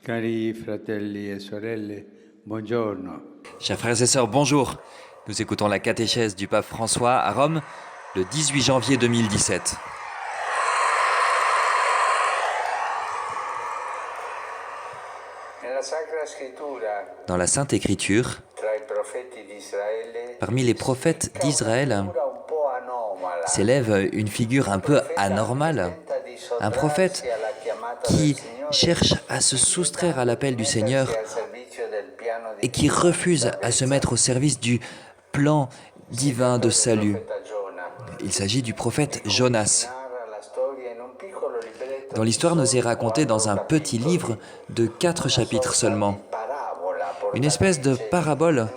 Cari fratelli e sorelle, buongiorno. Chers frères et sœurs, bonjour. Nous écoutons la catéchèse du pape François à Rome le 18 janvier 2017. Dans la Sainte Écriture, parmi les prophètes d'Israël, s'élève une figure un peu anormale, un prophète qui cherche à se soustraire à l'appel du Seigneur et qui refuse à se mettre au service du plan divin de salut. Il s'agit du prophète Jonas, dont l'histoire nous est racontée dans un petit livre de 4 chapitres seulement. Une espèce de parabole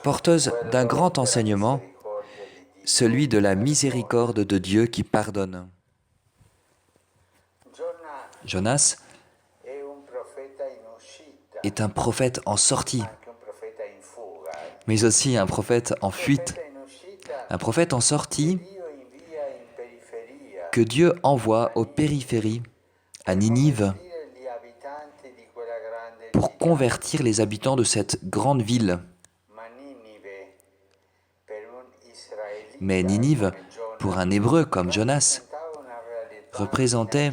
porteuse d'un grand enseignement, celui de la miséricorde de Dieu qui pardonne. Jonas est un prophète en sortie, mais aussi un prophète en fuite. Un prophète en sortie que Dieu envoie aux périphéries, à Ninive, pour convertir les habitants de cette grande ville. Mais Ninive, pour un Hébreu comme Jonas, représentait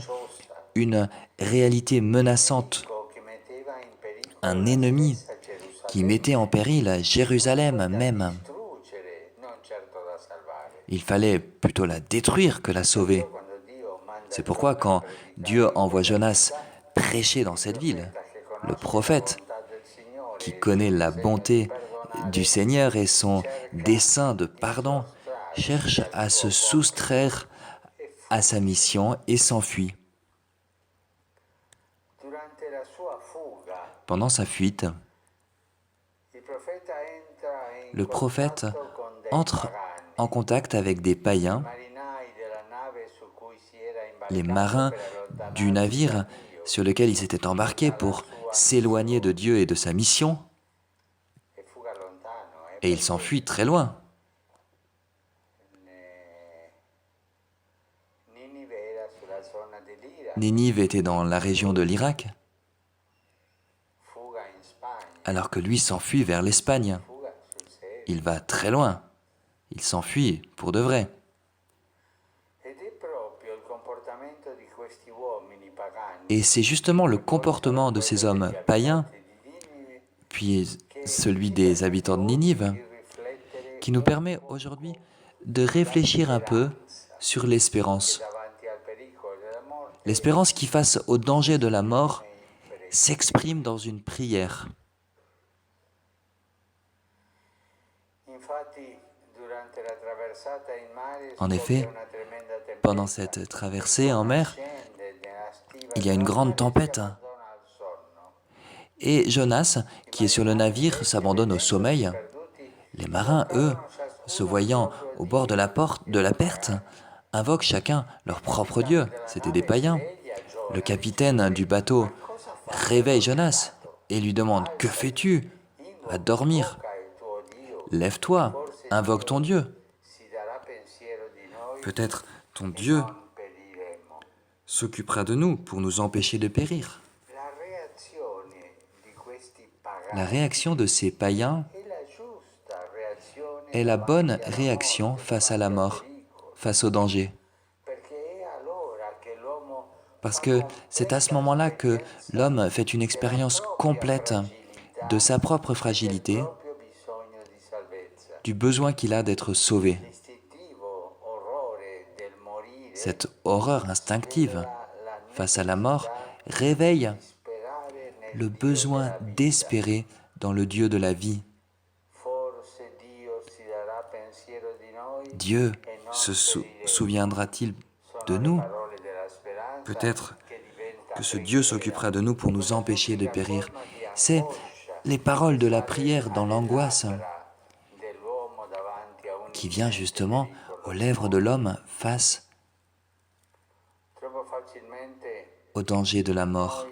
une réalité menaçante, un ennemi qui mettait en péril Jérusalem même. Il fallait plutôt la détruire que la sauver. C'est pourquoi quand Dieu envoie Jonas prêcher dans cette ville, le prophète, qui connaît la bonté du Seigneur et son dessein de pardon, cherche à se soustraire à sa mission et s'enfuit. Pendant sa fuite, le prophète entre en contact avec des païens, les marins du navire sur lequel il s'était embarqué pour s'éloigner de Dieu et de sa mission, et il s'enfuit très loin. Ninive était dans la région de l'Irak, alors que lui s'enfuit vers l'Espagne. Il va très loin, il s'enfuit pour de vrai. Et c'est justement le comportement de ces hommes païens, puis celui des habitants de Ninive, qui nous permet aujourd'hui de réfléchir un peu sur l'espérance. L'espérance qui, face au danger de la mort, s'exprime dans une prière. En effet, pendant cette traversée en mer, il y a une grande tempête. Et Jonas, qui est sur le navire, s'abandonne au sommeil. Les marins, eux, se voyant au bord de la perte, invoquent chacun leur propre Dieu. C'étaient des païens. Le capitaine du bateau réveille Jonas et lui demande « Que fais-tu ? Va dormir. Lève-toi, invoque ton Dieu. Peut-être ton Dieu s'occupera de nous pour nous empêcher de périr. » La réaction de ces païens est la bonne réaction face à la mort, face au danger. Parce que c'est à ce moment-là que l'homme fait une expérience complète de sa propre fragilité, du besoin qu'il a d'être sauvé. Cette horreur instinctive face à la mort réveille le besoin d'espérer dans le Dieu de la vie. Dieu se souviendra-t-il de nous ? Peut-être que ce Dieu s'occupera de nous pour nous empêcher de périr. C'est les paroles de la prière dans l'angoisse qui vient justement aux lèvres de l'homme face au danger de la mort.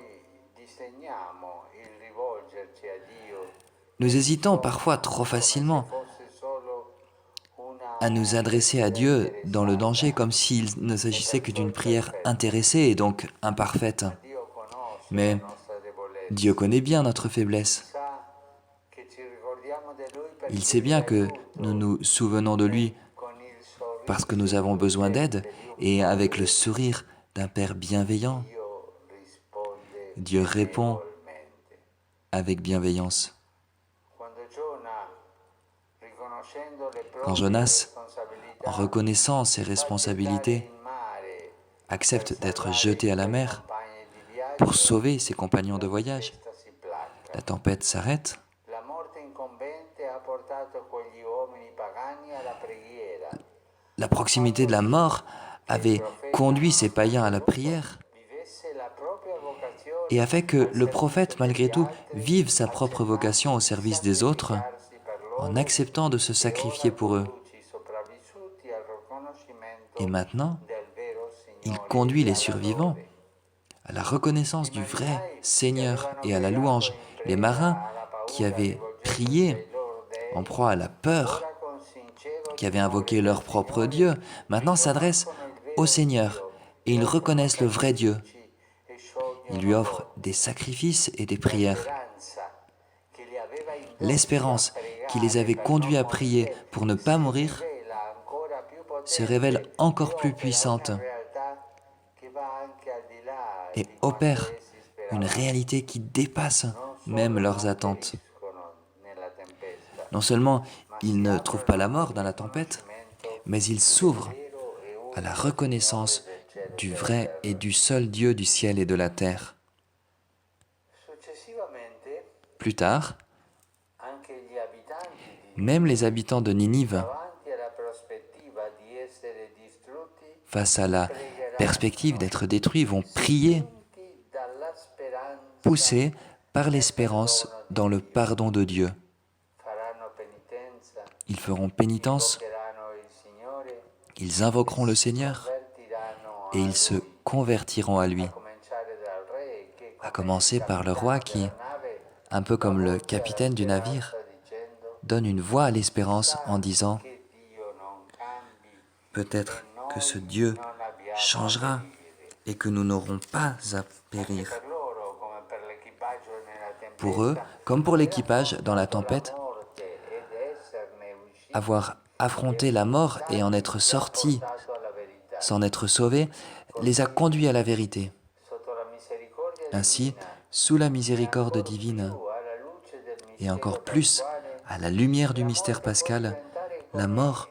Nous hésitons parfois trop facilement à nous adresser à Dieu dans le danger comme s'il ne s'agissait que d'une prière intéressée et donc imparfaite. Mais Dieu connaît bien notre faiblesse. Il sait bien que nous nous souvenons de lui parce que nous avons besoin d'aide et avec le sourire d'un Père bienveillant, Dieu répond avec bienveillance. Quand Jonas, en reconnaissant ses responsabilités, accepte d'être jeté à la mer pour sauver ses compagnons de voyage, la tempête s'arrête. La proximité de la mort avait conduit ces païens à la prière et a fait que le prophète, malgré tout, vive sa propre vocation au service des autres en acceptant de se sacrifier pour eux. Et maintenant, il conduit les survivants à la reconnaissance du vrai Seigneur et à la louange. Les marins qui avaient prié en proie à la peur, qui avaient invoqué leur propre Dieu, maintenant s'adressent au Seigneur et ils reconnaissent le vrai Dieu. Ils lui offrent des sacrifices et des prières. L'espérance qui les avait conduits à prier pour ne pas mourir se révèle encore plus puissante et opère une réalité qui dépasse même leurs attentes. Non seulement ils ne trouvent pas la mort dans la tempête, mais ils s'ouvrent à la reconnaissance du vrai et du seul Dieu du ciel et de la terre. Plus tard, même les habitants de Ninive, face à la perspective d'être détruits, vont prier, poussés par l'espérance dans le pardon de Dieu. Ils feront pénitence, ils invoqueront le Seigneur et ils se convertiront à lui. À commencer par le roi qui, un peu comme le capitaine du navire, donne une voix à l'espérance en disant « Peut-être que ce Dieu changera et que nous n'aurons pas à périr. » Pour eux, comme pour l'équipage dans la tempête, avoir affronté la mort et en être sortis sans être sauvés les a conduits à la vérité. Ainsi, sous la miséricorde divine et encore plus à la lumière du mystère pascal, la mort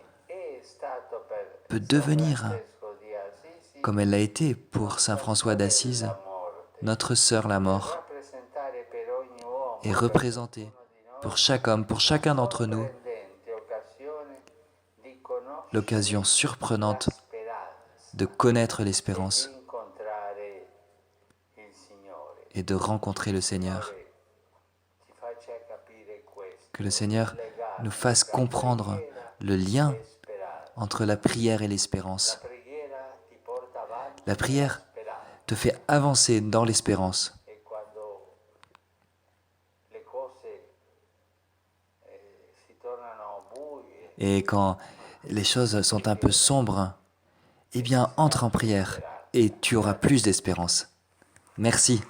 peut devenir, comme elle l'a été pour saint François d'Assise, notre sœur la mort, et représenter pour chaque homme, pour chacun d'entre nous, l'occasion surprenante de connaître l'espérance et de rencontrer le Seigneur. Que le Seigneur nous fasse comprendre le lien entre la prière et l'espérance. La prière te fait avancer dans l'espérance. Et quand les choses sont un peu sombres, eh bien, entre en prière et tu auras plus d'espérance. Merci.